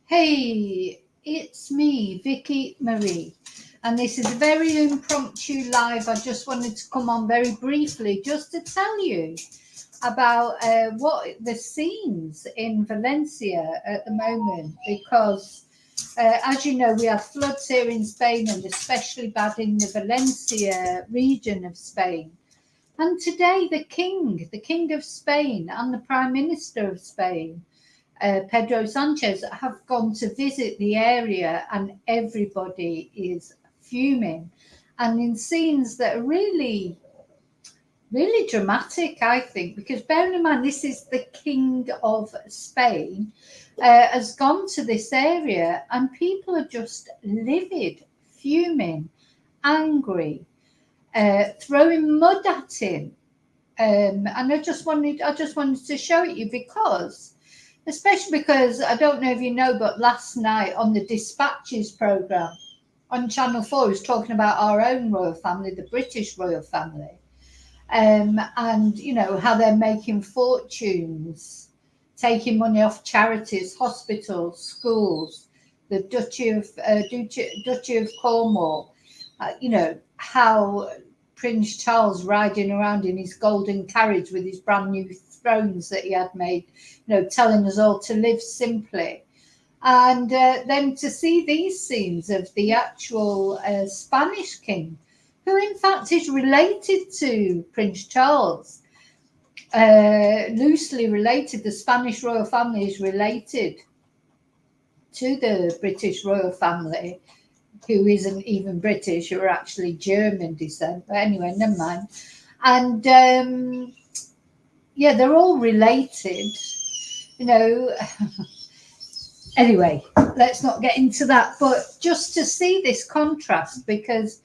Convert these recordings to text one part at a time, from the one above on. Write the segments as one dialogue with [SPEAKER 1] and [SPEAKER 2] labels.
[SPEAKER 1] Hey, it's me, Vicky Marie, and this is a very impromptu live. I just wanted to come on very briefly just to tell you about what the scenes in Valencia at the moment, because as you know, we have floods here in Spain and especially bad in the Valencia region of Spain. And today, the King of Spain, and the Prime Minister of Spain, Pedro Sanchez, have gone to visit the area, and everybody is fuming, and in scenes that are really, really dramatic, I think, because bearing in mind this is the King of Spain, has gone to this area, and people are just livid, fuming, angry, throwing mud at him. And I just wanted to show it you, because especially because I don't know if you know, but last night on the Dispatches programme on Channel 4 was talking about our own royal family, the British royal family, and you know how they're making fortunes, taking money off charities, hospitals, schools, the Duchy of Cornwall, you know how Prince Charles riding around in his golden carriage with his brand new thrones that he had made, you know, telling us all to live simply. And then to see these scenes of the actual Spanish king, who in fact is related to Prince Charles, loosely related. The Spanish royal family is related to the British royal family, who isn't even British, who are actually German descent. But anyway, never mind. And yeah, they're all related, you know. Anyway, let's not get into that. But just to see this contrast, because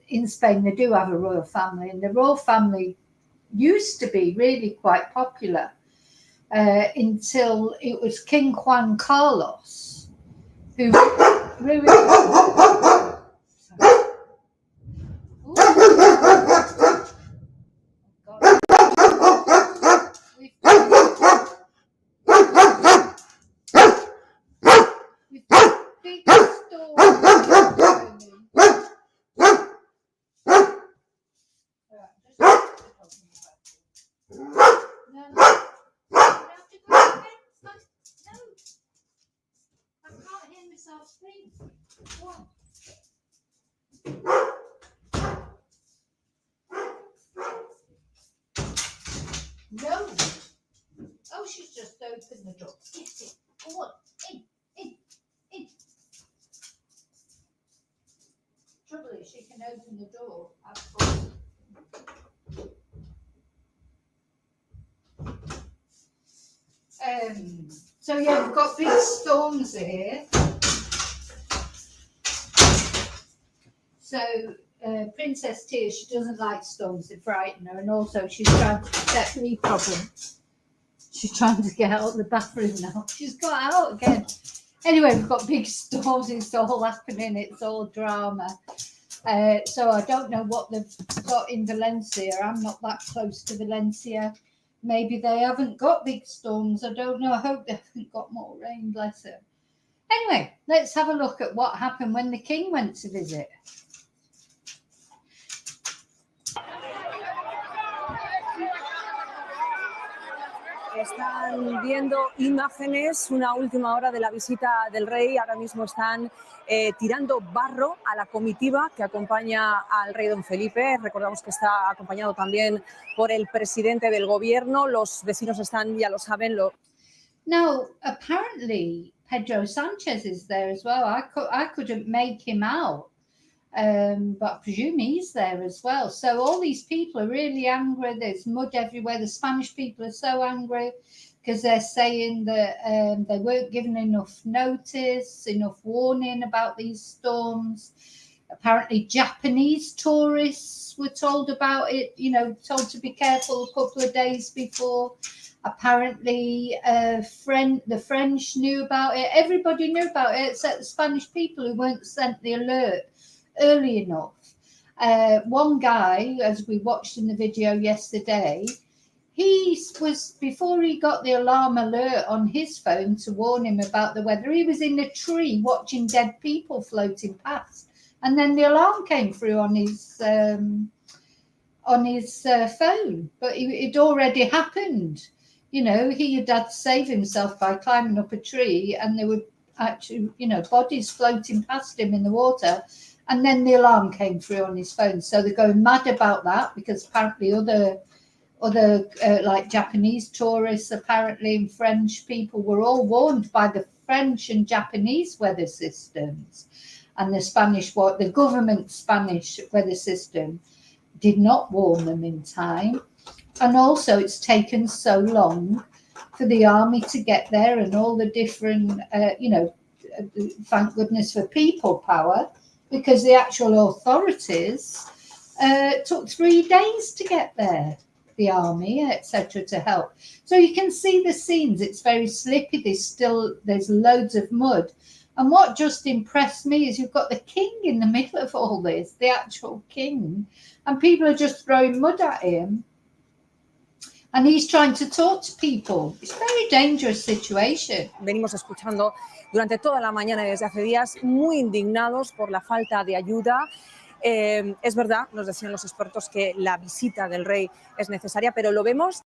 [SPEAKER 1] in Spain they do have a royal family, and the royal family used to be really quite popular until it was King Juan Carlos who ruined. No. Oh, she's just opened the door. Get it. Go on. In. Trouble is, she can open the door. So yeah, we've got big storms here. So Princess Tia, she doesn't like storms, they frighten her, and also she's trying to protect me problems. She's trying to get out of the bathroom now. She's got out again. Anyway, we've got big storms, it's all happening, it's all drama. So I don't know what they've got in Valencia. I'm not that close to Valencia. Maybe they haven't got big storms. I don't know. I hope they haven't got more rain, bless them. Anyway, let's have a look at what happened when the king went to visit.
[SPEAKER 2] Están viendo imágenes, una última hora de la visita del rey. Ahora mismo están tirando barro a la comitiva que acompaña al rey don Felipe. Recordamos que está acompañado también por el presidente del gobierno. Los vecinos están, ya lo saben.
[SPEAKER 1] Now, apparently, Pedro Sanchez is there as well. I couldn't make him out. But I presume he's there as well. So all these people are really angry. There's mud everywhere. The Spanish people are so angry because they're saying that they weren't given enough notice, enough warning about these storms. Apparently Japanese tourists were told about it, you know, told to be careful a couple of days before. Apparently the French knew about it. Everybody knew about it except the Spanish people who weren't sent the alert early enough. One guy, as we watched in the video yesterday, was, before he got the alarm alert on his phone to warn him about the weather, he was in a tree watching dead people floating past, and then the alarm came through on his phone, but it already happened. You know, he had to save himself by climbing up a tree, and there were actually, you know, bodies floating past him in the water, and then the alarm came through on his phone. So they're going mad about that, because apparently other like Japanese tourists, apparently, and French people were all warned by the French and Japanese weather systems, and the government Spanish weather system did not warn them in time. And also, it's taken so long for the army to get there, and all the different, thank goodness for people power, because the actual authorities took 3 days to get there, the army, etc., to help. So you can see the scenes. It's very slippy. There's loads of mud. And what just impressed me is you've got the king in the middle of all this, the actual king, and people are just throwing mud at him. And he's trying to talk to people. It's a very dangerous situation.
[SPEAKER 2] Venimos escuchando durante toda la mañana y desde hace días, muy indignados por la falta de ayuda. Es verdad, nos decían los expertos, que la visita del rey es necesaria, pero lo vemos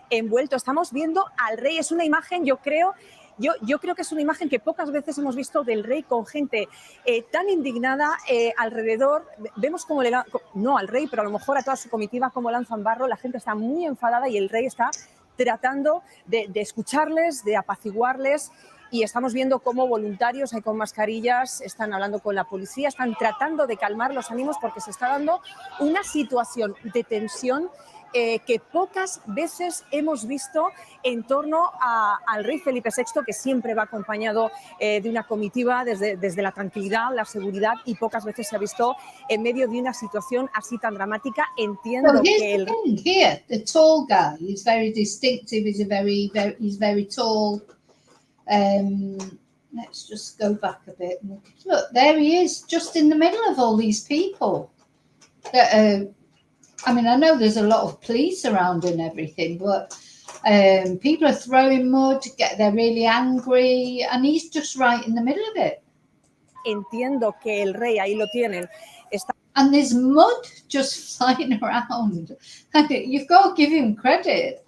[SPEAKER 2] envuelto. Estamos viendo al rey. Es una imagen, yo creo que es una imagen que pocas veces hemos visto del rey con gente tan indignada alrededor. Vemos cómo no al rey, pero a lo mejor a toda su comitiva, cómo lanzan barro. La gente está muy enfadada y el rey está tratando de escucharles, de apaciguarles. Y estamos viendo cómo voluntarios con mascarillas están hablando con la policía, están tratando de calmar los ánimos, porque se está dando una situación de tensión que pocas veces hemos visto en torno al rey Felipe VI, que siempre va acompañado de una comitiva desde la tranquilidad, la seguridad, y pocas veces se ha visto en medio de una situación así tan dramática. Entiendo que el
[SPEAKER 1] rey... Here, the tall guy, he's very distinctive, he's very tall. Let's just go back a bit. Look, there he is, just in the middle of all these people. I mean, I know there's a lot of police around and everything, but people are throwing mud, they're really angry, and he's just right in the middle of it.
[SPEAKER 2] Entiendo que el rey, ahí lo tienen, está...
[SPEAKER 1] And there's mud just flying around. You've got to give him credit.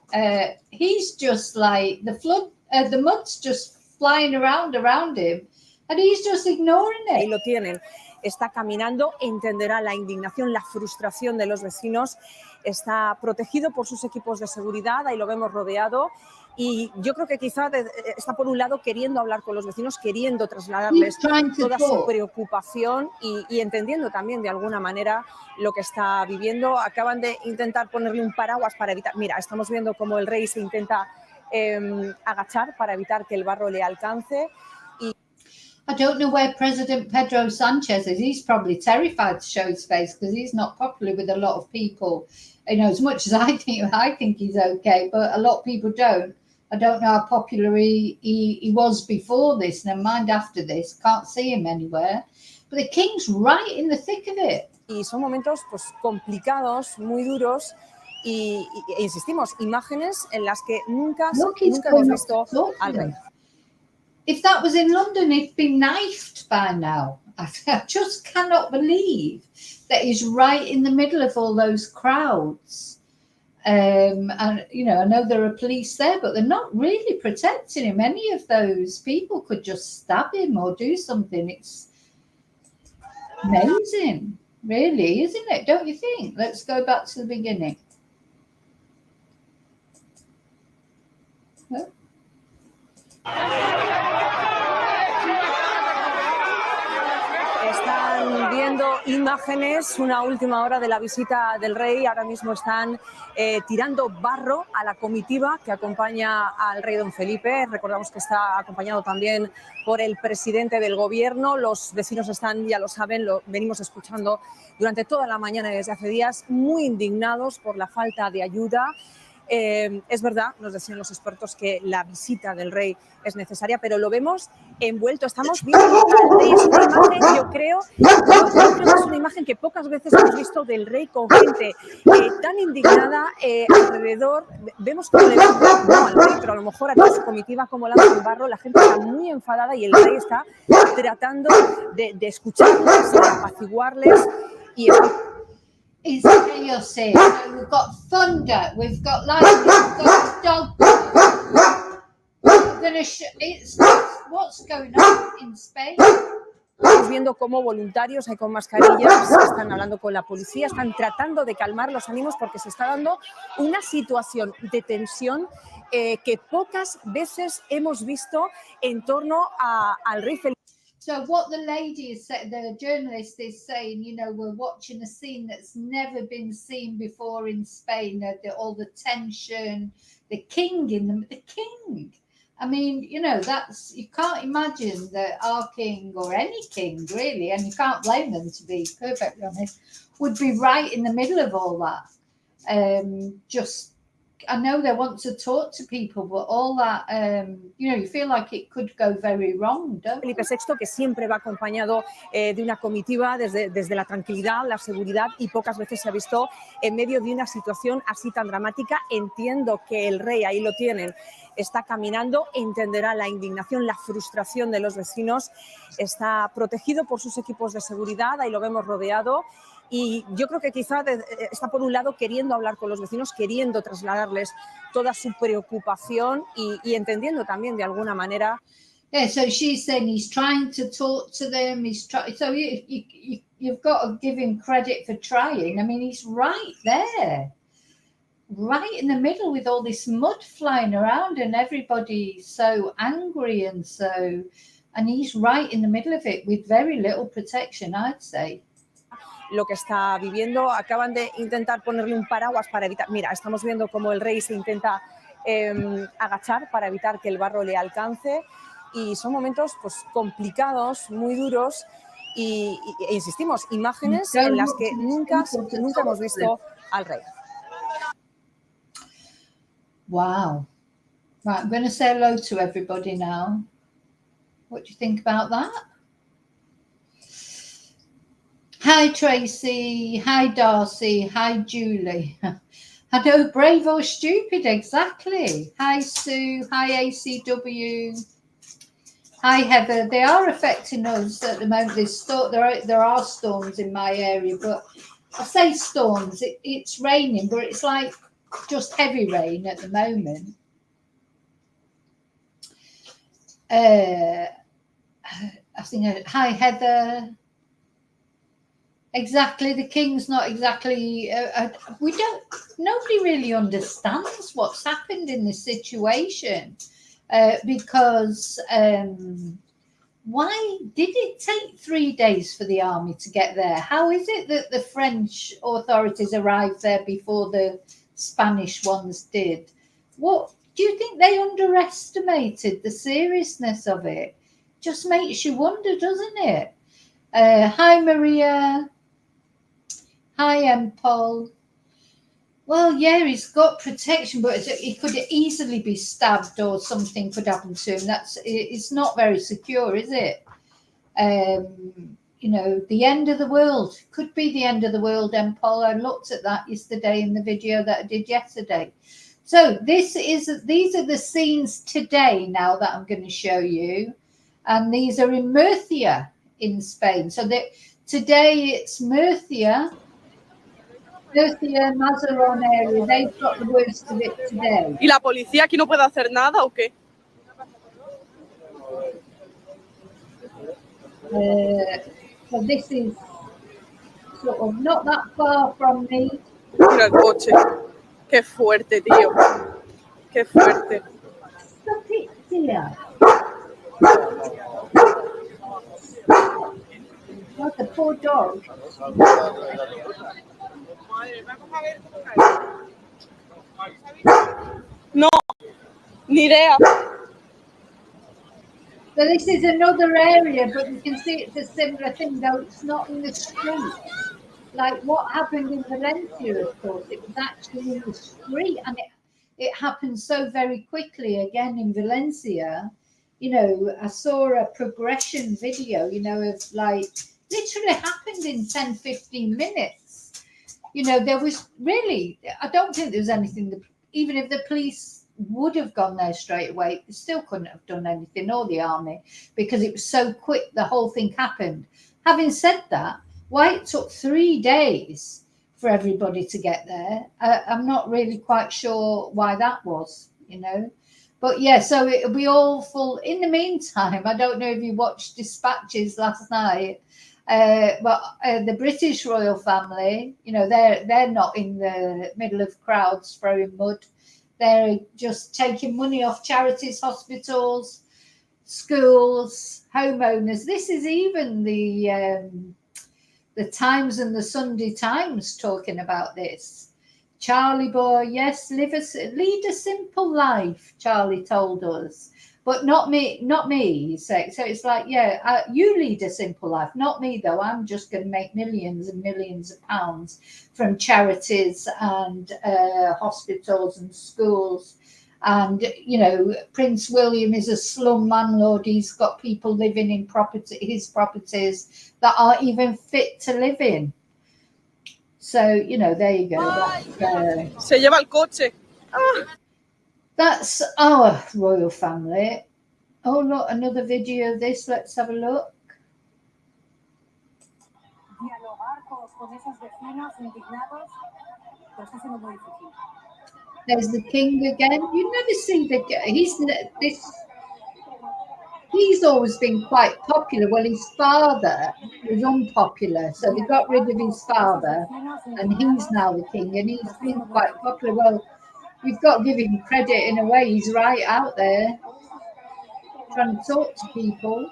[SPEAKER 1] He's just like, the mud's just flying around him, and he's just ignoring it.
[SPEAKER 2] Ahí lo tienen. Está caminando, entenderá la indignación, la frustración de los vecinos. Está protegido por sus equipos de seguridad, ahí lo vemos rodeado. Y yo creo que quizá está por un lado queriendo hablar con los vecinos, queriendo trasladarles toda su preocupación y entendiendo también de alguna manera lo que está viviendo. Acaban de intentar ponerle un paraguas para evitar... Mira, estamos viendo cómo el rey se intenta agachar para evitar que el barro le alcance.
[SPEAKER 1] I don't know where President Pedro Sanchez is. He's probably terrified to show his face, because he's not popular with a lot of people. You know, as much as I think he's okay, but a lot of people don't. I don't know how popular he was before this, never mind after this. Can't see him anywhere. But the king's right in the thick of it.
[SPEAKER 2] Y son momentos pues complicados, muy duros. Y insistimos, imágenes en las que nunca hemos visto al rey.
[SPEAKER 1] If that was in London, he'd be knifed by now. I just cannot believe that he's right in the middle of all those crowds. And, you know, I know there are police there, but they're not really protecting him. Any of those people could just stab him or do something. It's amazing, really, isn't it? Don't you think? Let's go back to the beginning. Well.
[SPEAKER 2] Están viendo imágenes, una última hora de la visita del rey. Ahora mismo están tirando barro a la comitiva que acompaña al rey don Felipe. Recordamos que está acompañado también por el presidente del gobierno. Los vecinos están, ya lo saben, lo venimos escuchando durante toda la mañana y desde hace días, muy indignados por la falta de ayuda. Es verdad, nos decían los expertos que la visita del rey es necesaria, pero lo vemos envuelto, estamos viendo al rey, es una imagen, yo creo que es una imagen que pocas veces hemos visto del rey con gente tan indignada alrededor. Vemos cómo le lanzan, no al rey, pero a lo mejor a toda su comitiva, como lanzan barro, la gente está muy enfadada y el rey está tratando de escucharles, de apaciguarles y
[SPEAKER 1] It's chaos here. So we've got thunder, we've got lightning, we've got dog. What's going on in Spain?
[SPEAKER 2] Estamos viendo cómo voluntarios con mascarillas están hablando con la policía, están tratando de calmar los ánimos porque se está dando una situación de tensión que pocas veces hemos visto en torno al rey Felipe.
[SPEAKER 1] So what the lady is saying, the journalist is saying, you know, we're watching a scene that's never been seen before in Spain. All the tension, the king the king. I mean, you know, you can't imagine that our king or any king really, and you can't blame them, to be perfectly honest, would be right in the middle of all that. I know they want to talk to people, but all that, you know, you feel like it could go very wrong, don't you?
[SPEAKER 2] Felipe VI, que siempre va acompañado de una comitiva desde la tranquilidad, la seguridad, y pocas veces se ha visto en medio de una situación así tan dramática. Entiendo que el rey, ahí lo tienen, está caminando, entenderá la indignación, la frustración de los vecinos, está protegido por sus equipos de seguridad, ahí lo vemos rodeado. Y yo creo que quizá está por un lado queriendo hablar con los vecinos, queriendo trasladarles toda su preocupación y entendiendo también de alguna manera.
[SPEAKER 1] Yeah, so she's saying he's trying to talk to them. So you've got to give him credit for trying. I mean, he's right there, right in the middle with all this mud flying around and everybody's so angry and he's right in the middle of it with very little protection, I'd say.
[SPEAKER 2] Lo que está viviendo, acaban de intentar ponerle un paraguas para evitar, mira, estamos viendo cómo el rey se intenta agachar para evitar que el barro le alcance y son momentos pues complicados, muy duros e insistimos, imágenes en las que nunca hemos visto al rey.
[SPEAKER 1] Wow. Right, I'm going to say hello to everybody now. What do you think about that? Hi, Tracy. Hi, Darcy. Hi, Julie. I know, brave or stupid, exactly. Hi, Sue. Hi, ACW. Hi, Heather. They are affecting us at the moment. There are storms in my area, but I say storms. It's raining, but it's like just heavy rain at the moment. I think. Hi, Heather. Exactly, the king's not exactly. Nobody really understands what's happened in this situation, because why did it take 3 days for the army to get there? How is it that the French authorities arrived there before the Spanish ones did? What do you think they underestimated the seriousness of it? Just makes you wonder, doesn't it? Hi, Maria. Hi, Paul. Well, yeah, he's got protection, but he could easily be stabbed or something could happen to him. It's not very secure, is it? You know, the end of the world could be the end of the world, Paul. I looked at that yesterday in the video that I did yesterday. So these are the scenes today now that I'm going to show you, and these are in Murcia in Spain. So today it's Murcia, Mazaron area. They've got the worst of it today.
[SPEAKER 3] ¿Y la policía aquí no puede hacer nada o qué?
[SPEAKER 1] So this is sort of not that far from me.
[SPEAKER 3] Mira el coche. Qué fuerte, tío. Qué fuerte.
[SPEAKER 1] Stop it, dear. Like a poor dog.
[SPEAKER 3] No, ni idea.
[SPEAKER 1] So this is another area, but you can see it's a similar thing, though it's not in the street. Like what happened in Valencia, of course, it was actually in the street, and it happened so very quickly again in Valencia. You know, I saw a progression video, you know, of like literally happened in 10, 15 minutes. You know, there was really, I don't think there was anything that, even if the police would have gone there straight away, they still couldn't have done anything, or the army, because it was so quick, the whole thing happened. Having said that, why it took 3 days for everybody to get there, I'm not really quite sure why that was, you know. But yeah, so it'll be all full. In the meantime, I don't know if you watched Dispatches last night, but the British royal family, you know, they're not in the middle of crowds throwing mud. They're just taking money off charities, hospitals, schools, homeowners. This is even the Times and the Sunday Times talking about this. Charlie boy, yes, lead a simple life, Charlie told us. But not me, not me. So it's like, yeah, you lead a simple life, not me though. I'm just going to make millions and millions of pounds from charities and hospitals and schools. And you know, Prince William is a slum landlord. He's got people living in his properties that aren't even fit to live in. So you know, there you go.
[SPEAKER 3] Se lleva el coche.
[SPEAKER 1] That's our royal family. Oh, look, another video of this. Let's have a look. There's the king again. You never see he's always been quite popular. Well, his father was unpopular, so they got rid of his father, and he's now the king, and he's been quite popular. Well, you've got to give him credit in a way. He's right out there trying to talk to people.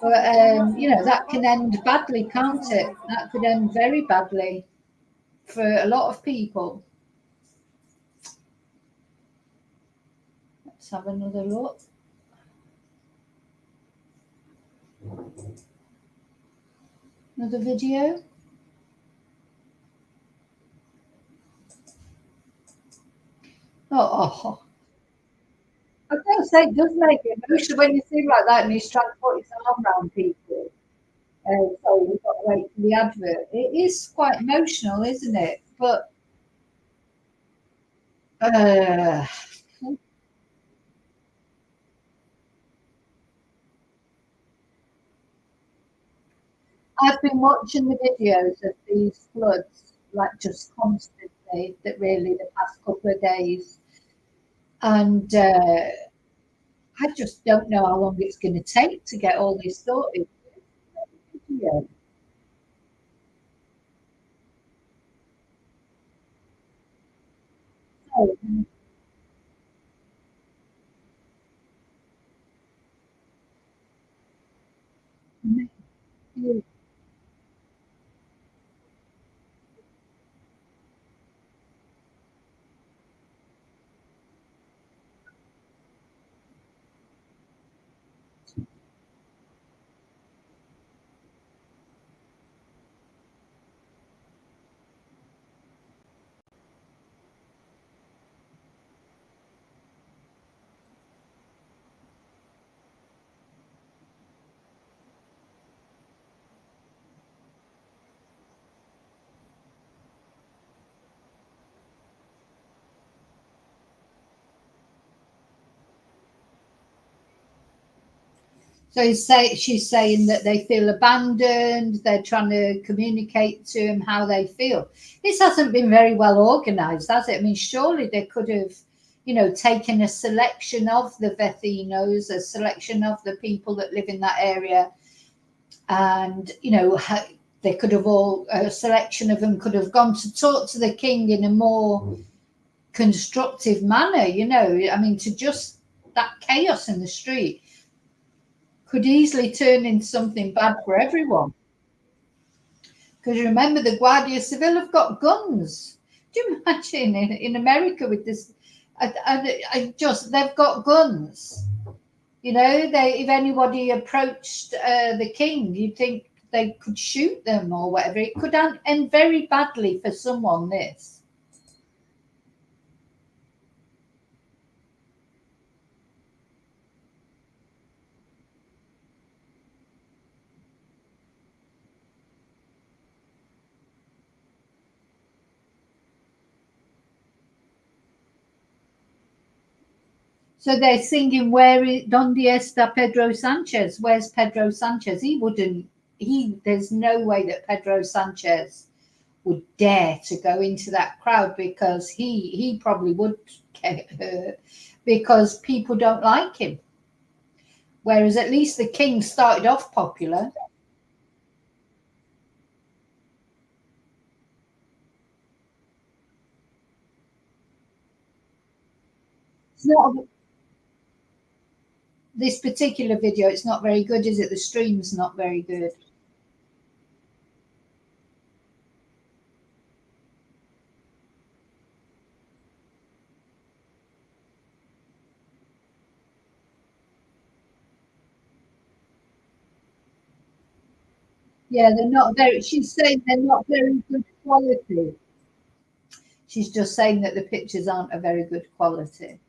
[SPEAKER 1] But you know, that can end badly, can't it? That could end very badly for a lot of people. Let's have another look. Another video. Oh, I gotta say, it does make it emotional when you see him like that and he's trying to put his arm around people. So we've got to wait for the advert. It is quite emotional, isn't it? But I've been watching the videos of these floods, like just constantly, that really the past couple of days. And I just don't know how long it's going to take to get all this sorted. Yeah. So, she's saying that they feel abandoned. They're trying to communicate to him how they feel. This hasn't been very well organised, has it? I mean, surely they could have, you know, taken a selection of the vecinos, a selection of the people that live in that area, and you know, they could have all, a selection of them could have gone to talk to the king in a more constructive manner. You know, I mean, to just that chaos in the street could easily turn into something bad for everyone. Because remember, the Guardia Civil have got guns. Do you imagine in America with this? They've got guns. You know, if anybody approached the king, you'd think they could shoot them or whatever. It could end very badly for someone, this. So they're singing, "Donde está Pedro Sanchez?" Where's Pedro Sanchez? There's no way that Pedro Sanchez would dare to go into that crowd, because he probably would get hurt, because people don't like him. Whereas at least the king started off popular. It's not this particular video. It's not very good, is it? The stream's not very good. Yeah, they're not very. She's saying they're not very good quality. She's just saying that the pictures aren't a very good quality.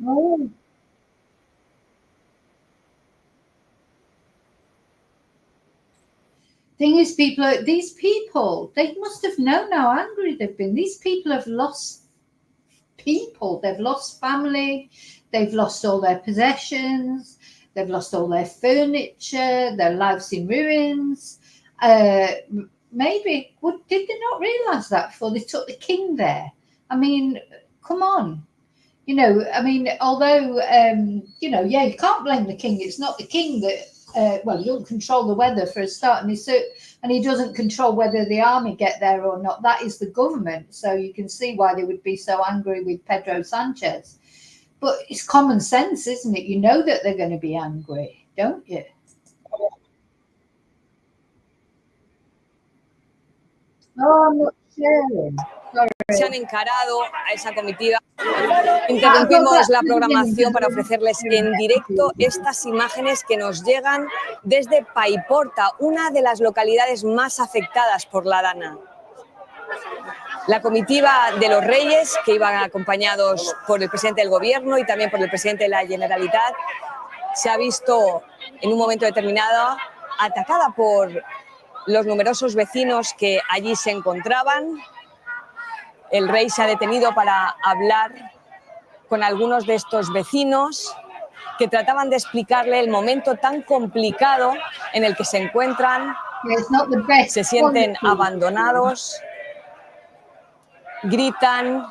[SPEAKER 1] Oh. Thing is, these people, they must have known how angry they've been. These people have lost people. They've lost family. They've lost all their possessions. They've lost all their furniture. Their lives in ruins. Maybe did they not realise that before they took the king there? I mean, come on. I mean, although, yeah, you can't blame the king. It's not the king that, he don't control the weather for a start, and he doesn't control whether the army get there or not. That is the government. So you can see why they would be so angry with Pedro Sanchez. But it's common sense, isn't it? You know that they're going to be angry, don't you? Oh, I'm not sharing.
[SPEAKER 2] Se han encarado a esa comitiva. Interrumpimos la programación para ofrecerles en directo estas imágenes que nos llegan desde Paiporta, una de las localidades más afectadas por la dana. La comitiva de los Reyes, que iban acompañados por el presidente del gobierno y también por el presidente de la Generalitat, se ha visto en un momento determinado atacada por los numerosos vecinos que allí se encontraban. El rey se ha detenido para hablar con algunos de estos vecinos que trataban de explicarle el momento tan complicado en el que se encuentran. Se sienten abandonados, gritan.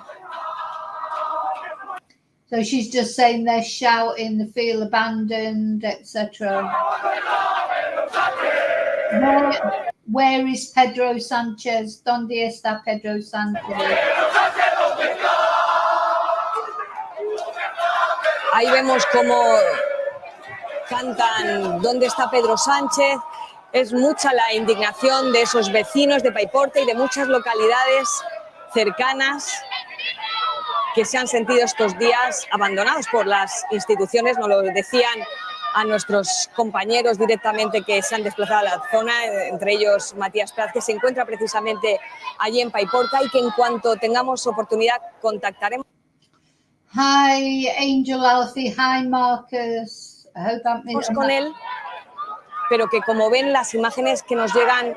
[SPEAKER 1] So she's just saying they're shouting, they feel abandoned, etc. Where is Pedro Sanchez? ¿Dónde está Pedro Sanchez?
[SPEAKER 2] Ahí vemos cómo cantan ¿Dónde está Pedro Sánchez? Es mucha la indignación de esos vecinos de Paiporta y de muchas localidades cercanas que se han sentido estos días abandonados por las instituciones. Nos lo decían a nuestros compañeros directamente que se han desplazado a la zona, entre ellos Matías Prat, que se encuentra precisamente allí en Paiporta y que en cuanto tengamos oportunidad contactaremos.
[SPEAKER 1] Hi, Angel Alfie. Hi, Marcus. I hope
[SPEAKER 2] con él, pero que como ven las imágenes que nos llegan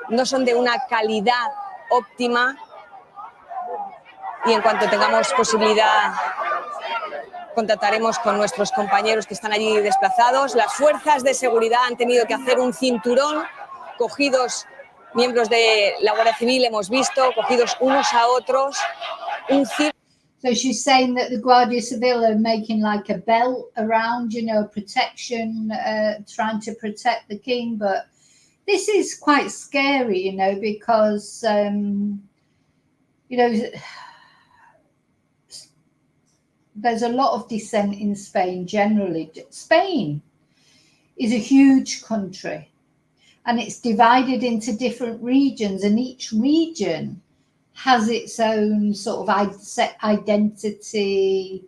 [SPEAKER 2] no son de una calidad óptima y en cuanto tengamos posibilidad contactaremos con nuestros compañeros que están allí desplazados. Las fuerzas de seguridad han tenido que hacer un cinturón, cogidos miembros de la Guardia Civil, hemos visto, cogidos unos a otros, un
[SPEAKER 1] So she's saying that the Guardia Civil are making like a belt around, protection, trying to protect the king, but this is quite scary, you know, because you know, there's a lot of dissent in Spain generally. Spain is a huge country, and it's divided into different regions, and each region has its own sort of identity,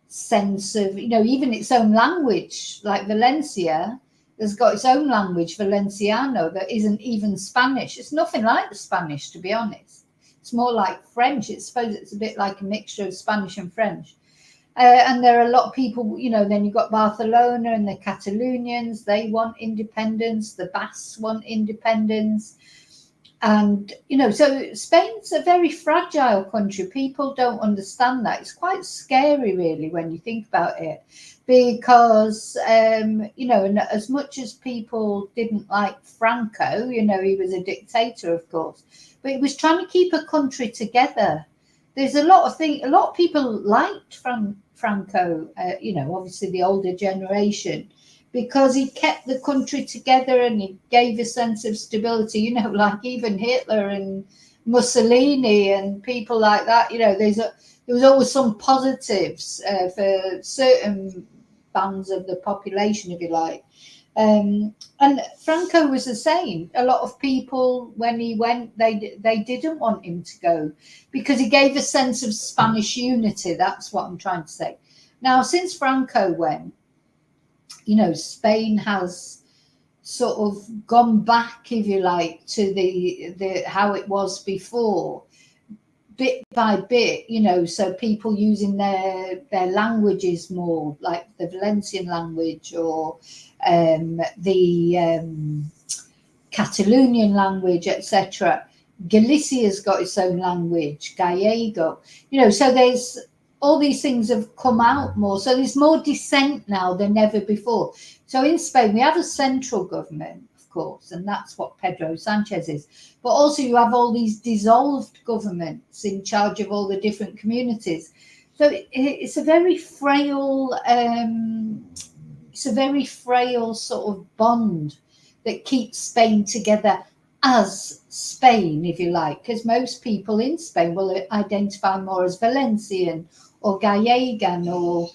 [SPEAKER 1] sense of, you know, even its own language. Like Valencia has got its own language, Valenciano, that isn't even Spanish. It's nothing like the Spanish, to be honest. It's more like French. I suppose it's a bit like a mixture of Spanish and French. And there are a lot of people, you know, then you've got Barcelona and the Catalonians, they want independence, the Basques want independence. And, you know, so Spain's a very fragile country. People don't understand that. It's quite scary, really, when you think about it, because, you know, and as much as people didn't like Franco, you know, he was a dictator, of course, but he was trying to keep a country together. There's a lot of things, a lot of people liked Franco, you know, obviously the older generation, because he kept the country together and he gave a sense of stability, you know, like even Hitler and Mussolini and people like that, you know, there was always some positives for certain bands of the population, if you like. And Franco was the same. A lot of people, when he went, they didn't want him to go because he gave a sense of Spanish unity. That's what I'm trying to say. Now, since Franco went, you know, Spain has sort of gone back, if you like, to the how it was before, bit by bit, you know, so people using their languages more, like the Valencian language or the Catalonian language, etc. Galicia's got its own language, Gallego, you know, so there's all these things have come out more. So there's more dissent now than ever before. So in Spain, we have a central government, of course, and that's what Pedro Sanchez is. But also you have all these dissolved governments in charge of all the different communities. So it's a very frail, sort of bond that keeps Spain together as Spain, if you like, because most people in Spain will identify more as Valencian or Gallegan or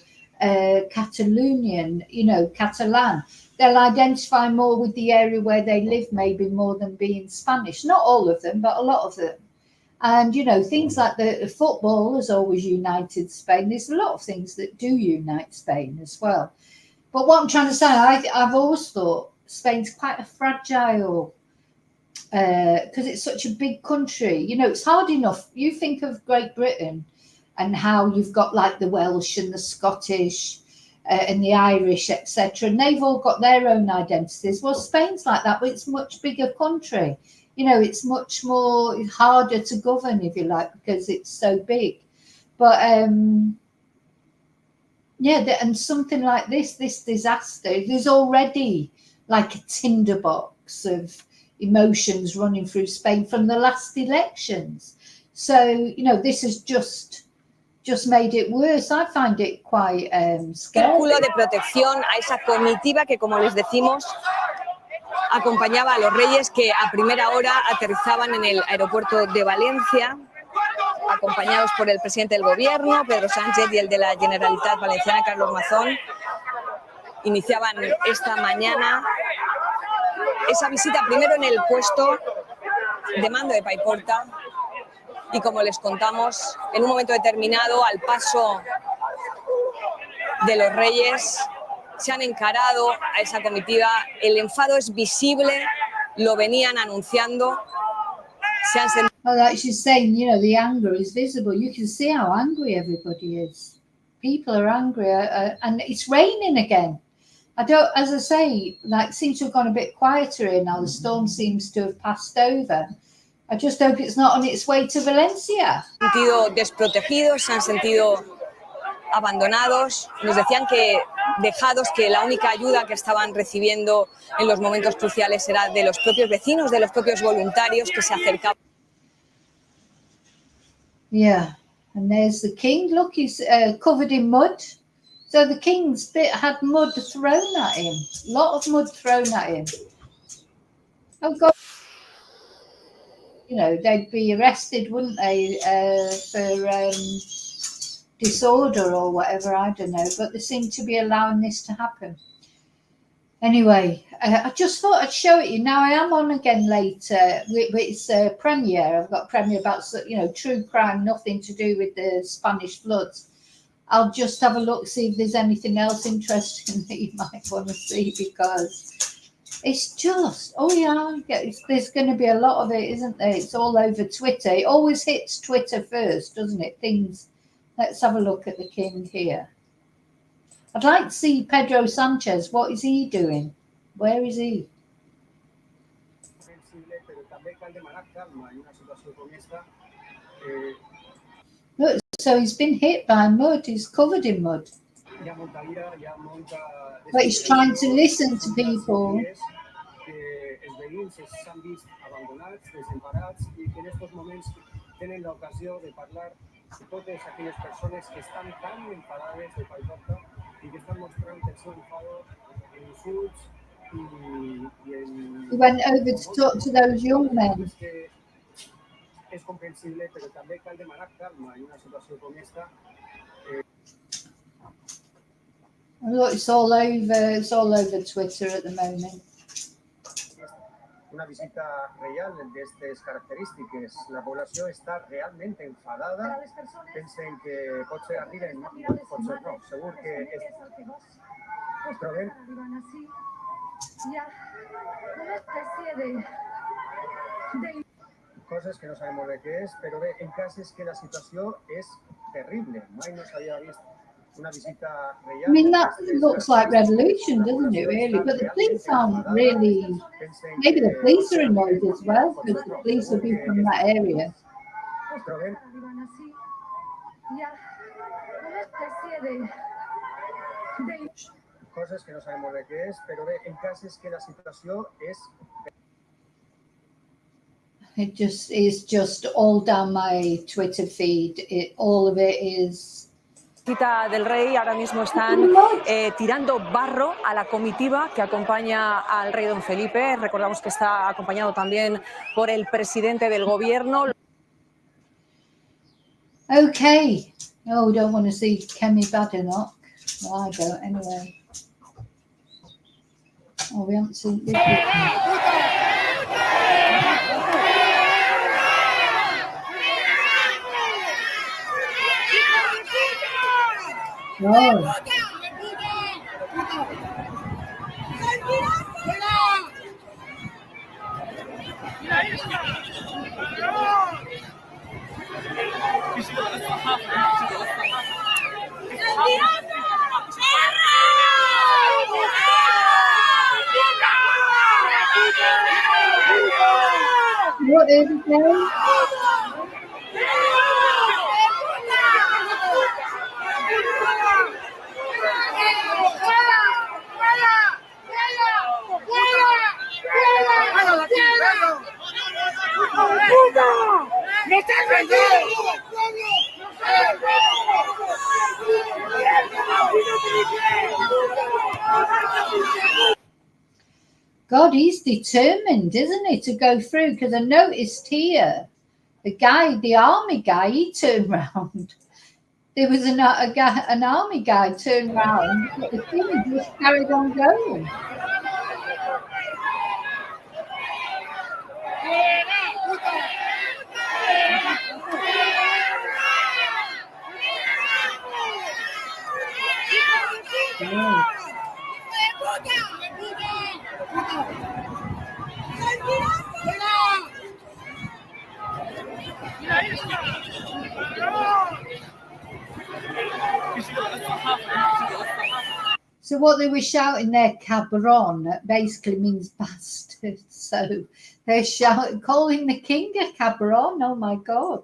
[SPEAKER 1] Catalonian, you know, Catalan. They'll identify more with the area where they live, maybe more than being Spanish. Not all of them, but a lot of them. And, you know, things like the football has always united Spain. There's a lot of things that do unite Spain as well. But what I'm trying to say, I've always thought Spain's quite a fragile, because it's such a big country. You know, it's hard enough. You think of Great Britain and how you've got like the Welsh and the Scottish and the Irish, etc. And they've all got their own identities. Well, Spain's like that, but it's a much bigger country. You know, it's much more harder to govern, if you like, because it's so big. But yeah, and something like this disaster, there's already like a tinderbox of emotions running through Spain from the last elections. So, you know, this has just made it worse. I find it quite scary.
[SPEAKER 2] Círculo de protección a esa comitiva que, como les decimos, acompañaba a los reyes que a primera hora aterrizaban en el aeropuerto de Valencia, acompañados por el presidente del gobierno, Pedro Sánchez, y el de la Generalitat Valenciana, Carlos Mazón. Iniciaban esta mañana esa visita primero en el puesto de mando de Paiporta y, como les contamos, en un momento determinado, al paso de los reyes, se han encarado a esa comitiva. El enfado es visible, lo venían anunciando. Se han sentido.
[SPEAKER 1] Oh, like she's saying, you know, the anger is visible. You can see how angry everybody is. People are angry, and it's raining again. I don't, as I say, like seems to have gone a bit quieter here now. The storm seems to have passed over. I just hope it's not on its way to Valencia.
[SPEAKER 2] Se han sentido desprotegidos, se han sentido abandonados. Nos decían que dejados, que la única ayuda que estaban recibiendo en los momentos cruciales era de los propios vecinos, de los propios voluntarios que se acercaban.
[SPEAKER 1] Yeah, and there's the king. Look, he's covered in mud. So the king's had mud thrown at him. A lot of mud thrown at him. Oh God, they'd be arrested, wouldn't they, for disorder or whatever, I don't know, but they seem to be allowing this to happen. Anyway, I just thought I'd show it you. Now I am on again later. It's a premiere. I've got a premiere about true crime, nothing to do with the Spanish floods. I'll just have a look, see if there's anything else interesting that you might want to see, because it's just there's going to be a lot of it, isn't there? It's all over Twitter. It always hits Twitter first, doesn't it? Let's have a look at the king here. I'd like to see Pedro Sanchez. What is he doing? Where is he? Look, so he's been hit by mud. He's covered in mud. But he's trying to listen to people.
[SPEAKER 4] Totes aquelles persones que estan tan enfadades de Paiporta i que estan mostrant el seu enfado en insults i en...
[SPEAKER 1] He went over to talk to those young men.
[SPEAKER 4] És comprensible, però també cal demanar calma en una situació com esta.
[SPEAKER 1] Look, it's all over Twitter at the moment.
[SPEAKER 4] Una visita reial d'aquestes característiques. La població està realment enfadada. Pensen que potser arriben, potser no. Segur que es trobem. Coses que no sabem molt bé què és, però bé, en cas és que la situació és terrible. Mai no s'havia vist una visita reial.
[SPEAKER 1] I mean, that looks like revolution, doesn't it, really? But the police aren't really... Maybe the police are annoyed as well, because the police will be from that area.
[SPEAKER 4] Coses que no sabem molt bé què és, però bé, en cas és que la situació és...
[SPEAKER 1] It's just all down my Twitter feed. All of it is...
[SPEAKER 2] Visita del rey, ahora mismo están tirando barro a la comitiva que acompaña al rey don Felipe. Recordamos que está acompañado también por el presidente del gobierno.
[SPEAKER 1] Okay. Oh, we don't want to see Kemi Badenoch. Well, I don't anyway. Oh, we haven't seen this. Oh. What is it saying? God, he's determined, isn't he, to go through? Because I noticed here, the army guy, he turned round. There was an army guy turned round, but the thing just carried on going. Yeah. So what they were shouting there, cabron, basically means bastard. So they're shouting, calling the king a cabron. Oh my God.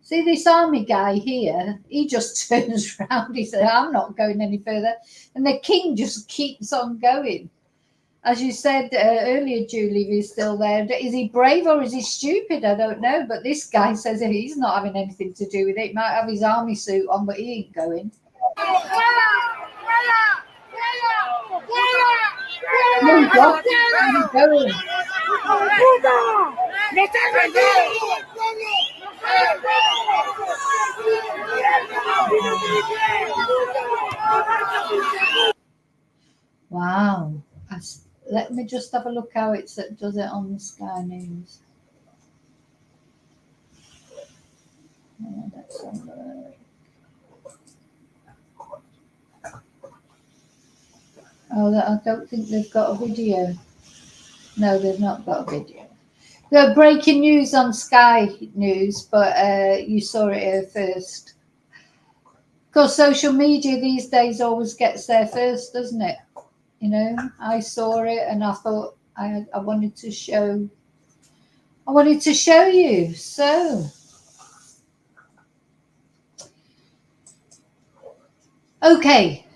[SPEAKER 1] See this army guy here, he just turns around, he said, I'm not going any further. And the king just keeps on going. As you said earlier, Julie, if he's still there, is he brave or is he stupid? I don't know. But this guy says he's not having anything to do with it. He might have his army suit on, but he ain't going. Oh, God, he's going. Wow. Let me just have a look how it does it on the Sky News. Let's have a look. Oh, I don't think they've got a video. No, they've not got a video. The breaking news on Sky News, but you saw it here first. Because social media these days always gets there first, doesn't it? You know, I saw it and I thought I wanted to show. I wanted to show you. So, okay,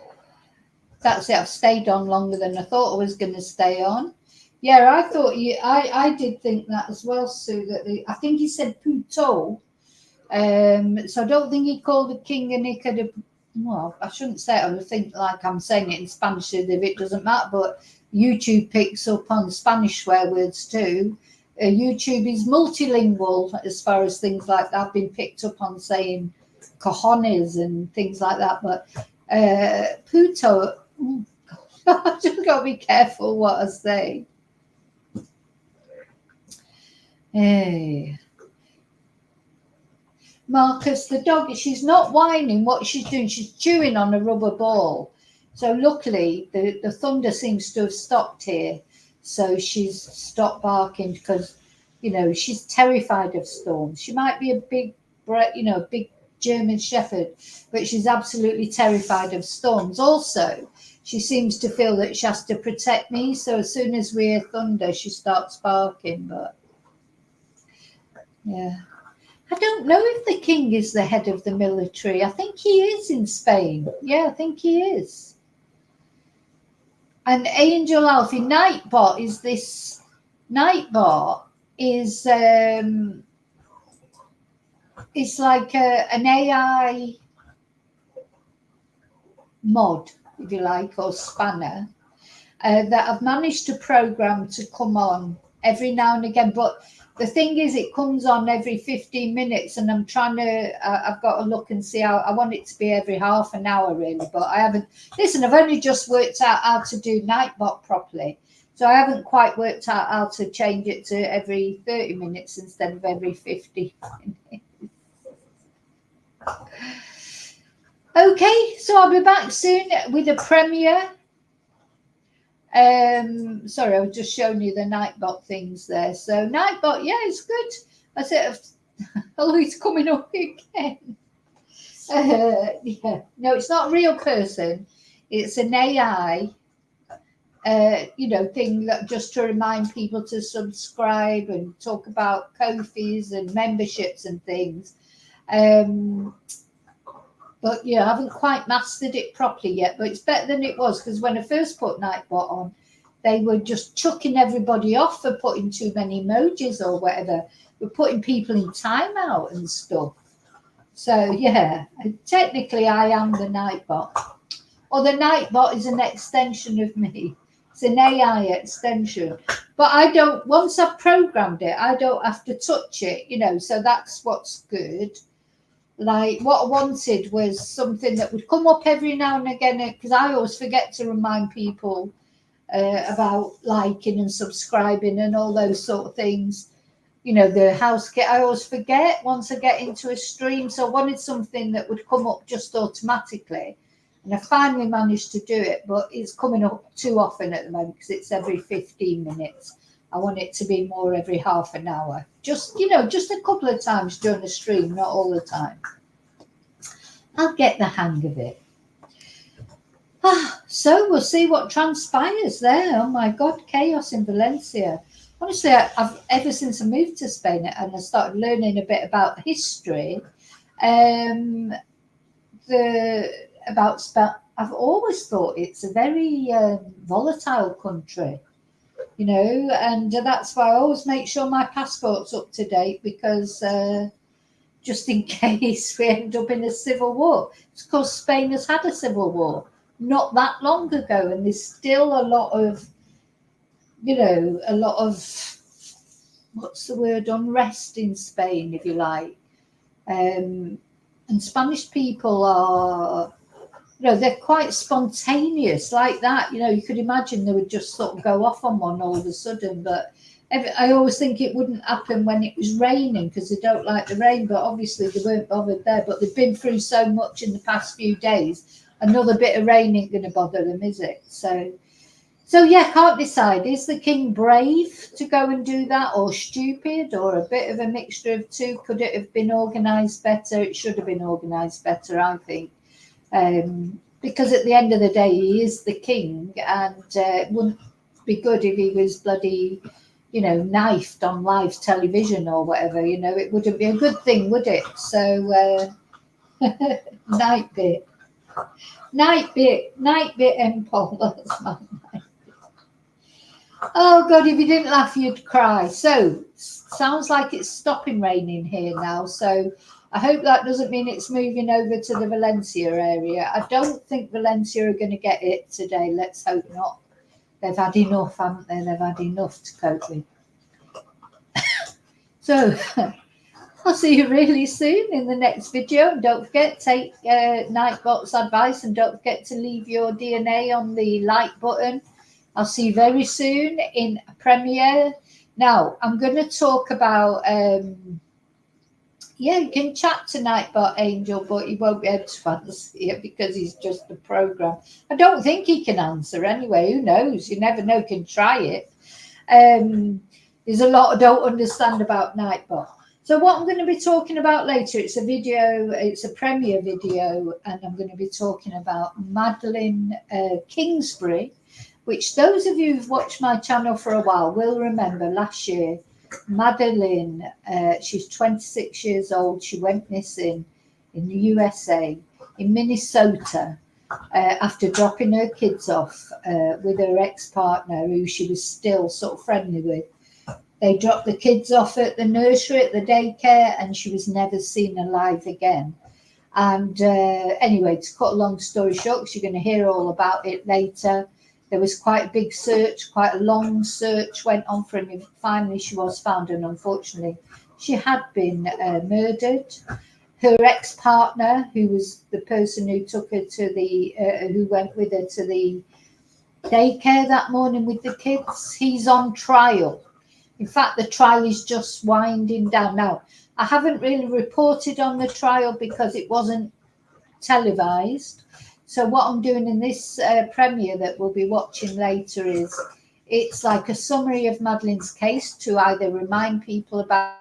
[SPEAKER 1] that's it. I've stayed on longer than I thought I was going to stay on. Yeah, I thought I did think that as well, Sue. That I think he said puto. So I don't think he called the king, and he could have. Well, I shouldn't say it. I would think like I'm saying it in Spanish, so if it doesn't matter. But YouTube picks up on Spanish swear words too. YouTube is multilingual as far as things like that have been picked up on saying cojones and things like that. But puto, I just got to be careful what I say. Hey. Marcus, the dog, she's not whining. What she's doing, she's chewing on a rubber ball. So luckily, the thunder seems to have stopped here. So she's stopped barking because, you know, she's terrified of storms. She might be a big German Shepherd, but she's absolutely terrified of storms. Also, she seems to feel that she has to protect me. So as soon as we hear thunder, she starts barking. But yeah. I don't know if the king is the head of the military. I think he is in Spain. Yeah, I think he is. And Angel Alfie Nightbot is this. Nightbot is it's like an AI mod, if you like, or spanner that I've managed to program to come on every now and again. But the thing is, it comes on every 15 minutes, and I'm trying to, I've got to look and see how, I want it to be every half an hour, really, but I haven't. Listen, I've only just worked out how to do Nightbot properly, so I haven't quite worked out how to change it to every 30 minutes instead of every 50 minutes. Okay, so I'll be back soon with a premiere. Sorry, I was just showing you the Nightbot things there. So Nightbot, yeah, it's good. I said, oh, he's coming up again. Yeah, no, it's not a real person. It's an AI, thing that just to remind people to subscribe and talk about Ko-fis and memberships and things. But yeah, I haven't quite mastered it properly yet, but it's better than it was, because when I first put Nightbot on, they were just chucking everybody off for putting too many emojis or whatever. We're putting people in timeout and stuff. So yeah, technically I am the Nightbot. Or the Nightbot is an extension of me. It's an AI extension. But I don't, once I've programmed it, I don't have to touch it, so that's what's good. Like what I wanted was something that would come up every now and again, because I always forget to remind people about liking and subscribing and all those sort of things. The house kit, I always forget once I get into a stream. So I wanted something that would come up just automatically. And I finally managed to do it, but it's coming up too often at the moment because it's every 15 minutes. I want it to be more every half an hour. Just a couple of times during the stream, not all the time. I'll get the hang of it. So we'll see what transpires there. Oh my God, chaos in Valencia. honestly, I've ever since I moved to Spain and I started learning a bit about history, um, the about Spain, I've always thought it's a very volatile country, you know, and that's why I always make sure my passport's up to date because just in case we end up in a civil war. It's because Spain has had a civil war not that long ago, and there's still a lot of, you know, a lot of what's the word, unrest in Spain, if you like. And Spanish people are, you know, they're quite spontaneous like that. You know, you could imagine they would just sort of go off on one all of a sudden. But I always think it wouldn't happen when it was raining because they don't like the rain. But obviously they weren't bothered there. But they've been through so much in the past few days. Another bit of rain ain't going to bother them, is it? So yeah, can't decide. Is the king brave to go and do that, or stupid, or a bit of a mixture of two? Could it have been organised better? It should have been organised better, I think. Because at the end of the day, he is the king, and it wouldn't be good if he was bloody, you know, knifed on live television or whatever. You know, it wouldn't be a good thing, would it? So, night bit, night bit, and Paul. That's my. Oh God, if you didn't laugh, you'd cry. So, sounds like it's stopping raining here now. So, I hope that doesn't mean it's moving over to the Valencia area. I don't think Valencia are going to get it today. Let's hope not. They've had enough, haven't they? They've had enough to cope with. So, I'll see you really soon in the next video. And don't forget, take Nightbot's advice and don't forget to leave your DNA on the like button. I'll see you very soon in a premiere. Now, I'm going to talk about, yeah, you can chat to Nightbot Angel, but he won't be able to answer it because he's just a program. I don't think he can answer anyway. Who knows? You never know. Can try it. There's a lot I don't understand about Nightbot. So what I'm going to be talking about later, it's a video, it's a premiere video, and I'm going to be talking about Madeline Kingsbury, which those of you who've watched my channel for a while will remember last year, Madeline, she's 26 years old. She went missing in the USA, in Minnesota, after dropping her kids off with her ex-partner, who she was still sort of friendly with. They dropped the kids off at the nursery, at the daycare, and she was never seen alive again. And anyway, to cut a long story short, 'cause you're going to hear all about it later, there was quite a big search, quite a long search went on for him. Finally, she was found, and unfortunately, she had been murdered. Her ex-partner, who was the person who took her to the, who went with her to the daycare that morning with the kids, he's on trial. In fact, the trial is just winding down. Now, I haven't really reported on the trial because it wasn't televised. So what I'm doing in this premiere that we'll be watching later is it's like a summary of Madeline's case to either remind people about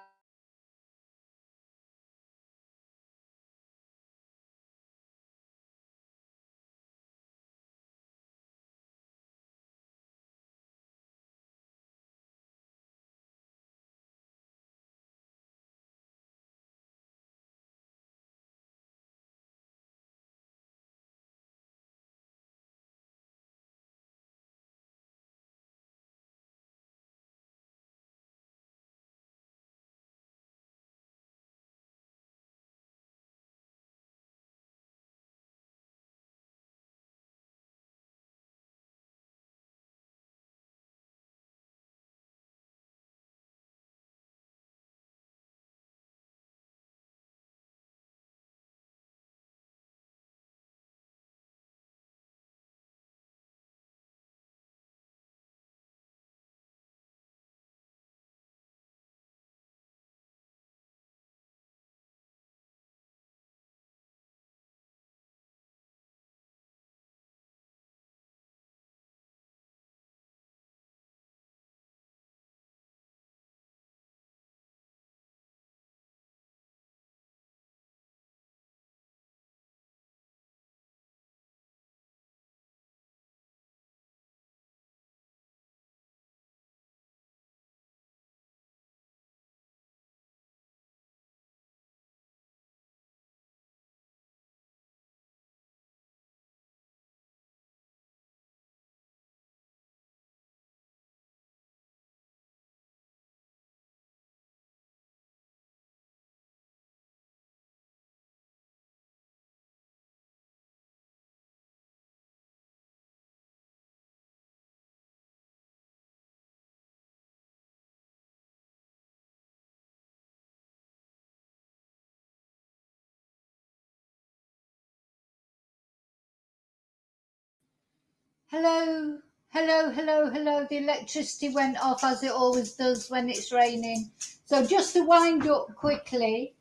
[SPEAKER 1] Hello, hello, hello, hello. The electricity went off as it always does when it's raining. So just to wind up quickly,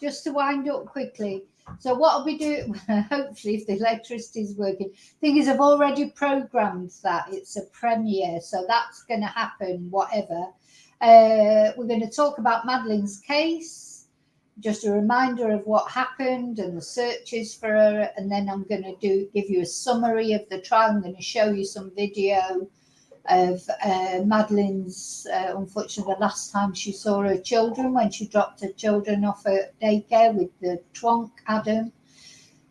[SPEAKER 1] so what I'll be doing, hopefully if the electricity is working, thing is I've already programmed that it's a premiere, so that's going to happen, whatever. We're going to talk about Madeline's case, just a reminder of what happened and the searches for her, and then I'm going to give you a summary of the trial. I'm going to show you some video of Madeline's, unfortunately, the last time she saw her children, when she dropped her children off at daycare with the twonk Adam.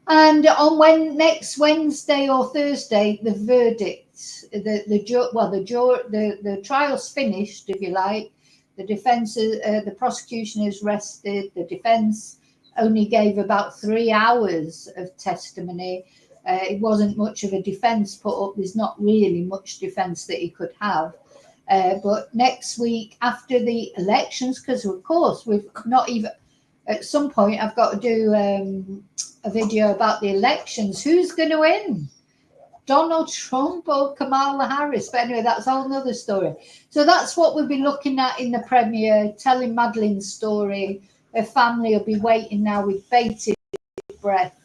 [SPEAKER 1] And on next Wednesday or Thursday, the verdict, the trial's finished, if you like. The defense, the prosecution is rested. The defense only gave about 3 hours of testimony. It wasn't much of a defense put up. There's not really much defense that he could have. But next week, after the elections, because of course we've not even, at some point I've got to do a video about the elections. Who's going to win? Donald Trump or Kamala Harris? But anyway, that's a whole nother story. So that's what we'll be looking at in the premiere, telling Madeline's story. Her family will be waiting now with bated breath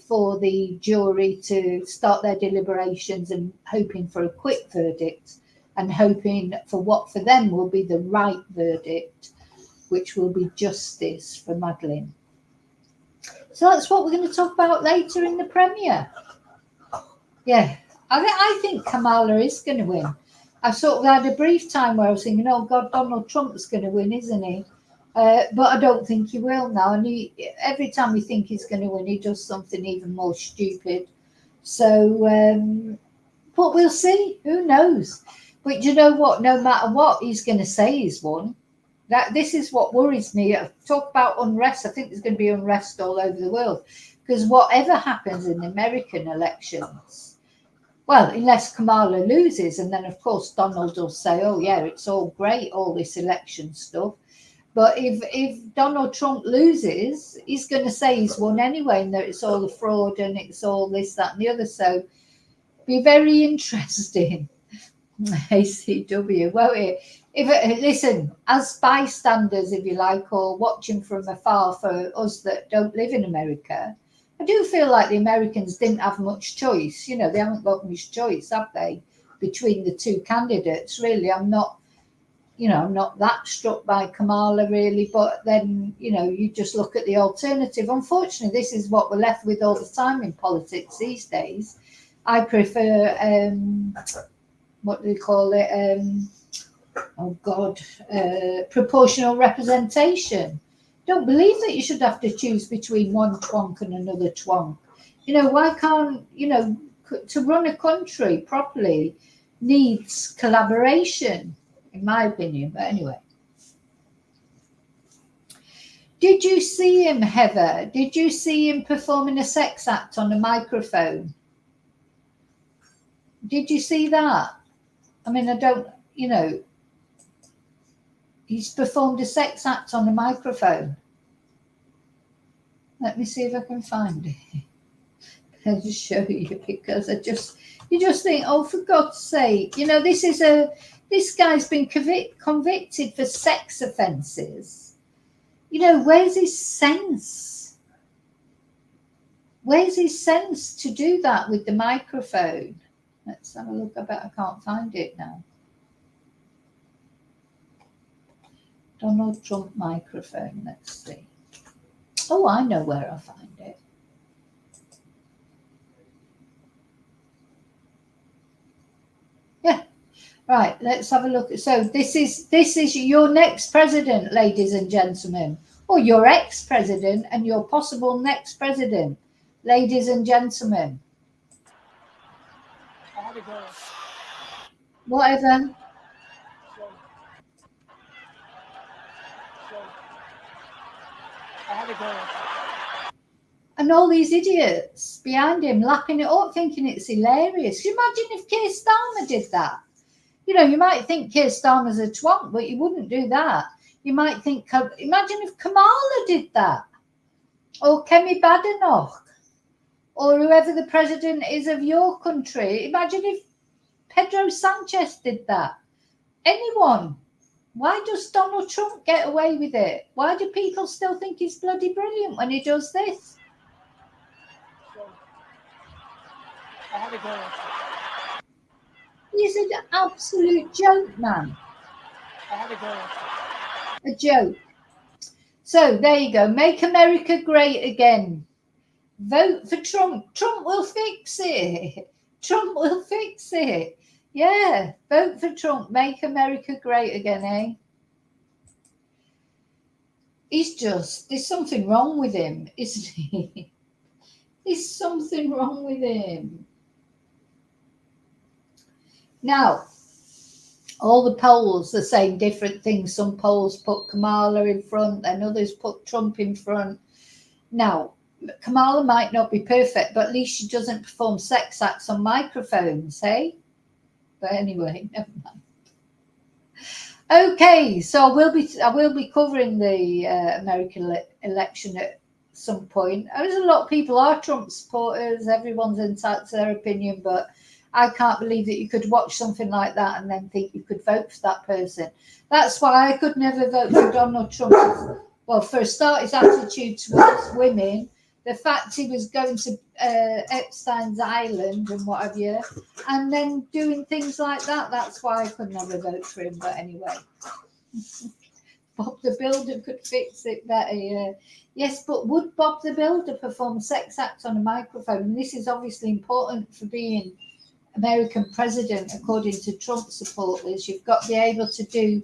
[SPEAKER 1] for the jury to start their deliberations, and hoping for a quick verdict, and hoping for what for them will be the right verdict, which will be justice for Madeline. So that's what we're going to talk about later in the premiere. Yeah, I think Kamala is going to win. I've sort of had a brief time where I was thinking, oh God, Donald Trump's going to win, isn't he? But I don't think he will now. And every time we think he's going to win, he does something even more stupid. So, but we'll see. Who knows? But you know what? No matter what he's going to say he's won. This is what worries me. Talk about unrest. I think there's going to be unrest all over the world, because whatever happens in the American elections, well, unless Kamala loses, and then of course Donald will say, oh yeah, it's all great, all this election stuff. But if Donald Trump loses, he's going to say he's won anyway, and that it's all a fraud and it's all this, that, and the other. So be very interesting. ACW. Well, listen, as bystanders, if you like, or watching from afar, for us that don't live in America, I do feel like the Americans didn't have much choice. You know, they haven't got much choice, have they, between the two candidates? Really, I'm not that struck by Kamala, really. But then, you just look at the alternative. Unfortunately, this is what we're left with all the time in politics these days. I prefer, what do they call it? Proportional representation. Don't believe that you should have to choose between one twonk and another twonk. Why can't, to run a country properly needs collaboration, in my opinion. But anyway. Did you see him, Heather? Did you see him performing a sex act on a microphone? Did you see that? I mean, he's performed a sex act on a microphone. Let me see if I can find it. I'll just show you, because you just think, oh, for God's sake, this guy's been convicted for sex offences. Where's his sense? Where's his sense to do that with the microphone? Let's have a look. I bet I can't find it now. Donald Trump microphone. Let's see. Oh, I know where I'll find it. Yeah. Right. Let's have a look. So this is your next president, ladies and gentlemen, or your ex-president and your possible next president, ladies and gentlemen. Whatever. And all these idiots behind him lapping it up, thinking it's hilarious. Can you imagine if Keir Starmer did that? You might think Keir Starmer's a twonk, but you wouldn't do that. You might think, imagine if Kamala did that, or Kemi Badenoch. or whoever the president is of your country. Imagine if Pedro Sanchez did that. Anyone. Why does Donald Trump get away with it? Why do people still think he's bloody brilliant when he does this? He's an absolute joke, man. A joke. So there you go. Make America great again. Vote for Trump. Trump will fix it. Trump will fix it. Yeah, vote for Trump. Make America great again, eh? There's something wrong with him, isn't he? There's something wrong with him. Now, all the polls are saying different things. Some polls put Kamala in front and others put Trump in front. Now, Kamala might not be perfect, but at least she doesn't perform sex acts on microphones, hey? But anyway, never mind. Okay, so I will be covering the American election at some point. There's a lot of people are Trump supporters. Everyone's entitled to their opinion, but I can't believe that you could watch something like that and then think you could vote for that person. That's why I could never vote for Donald Trump. Well, for a start, his attitude towards women, the fact he was going to Epstein's Island and what have you, and then doing things like that. That's why I could never vote for him. But anyway, Bob the Builder could fix it better. Yeah. Yes, but would Bob the Builder perform sex acts on a microphone? And this is obviously important for being American president, according to Trump supporters. You've got to be able to do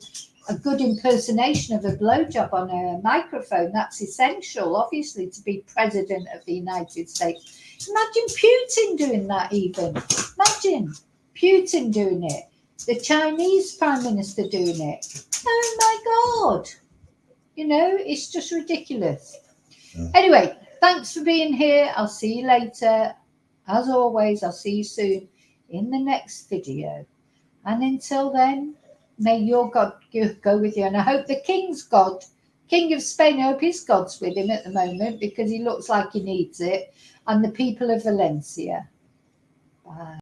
[SPEAKER 1] a good impersonation of a blowjob on a microphone. That's essential, obviously, to be president of the United States. Imagine Putin doing that even. Imagine Putin doing it. The Chinese prime minister doing it. Oh my God. You know, it's just ridiculous. Yeah. Anyway, thanks for being here. I'll see you later. As always, I'll see you soon in the next video. And until then, may your God go with you. And I hope the King's God, King of Spain, I hope his God's with him at the moment because he looks like he needs it. And the people of Valencia. Bye.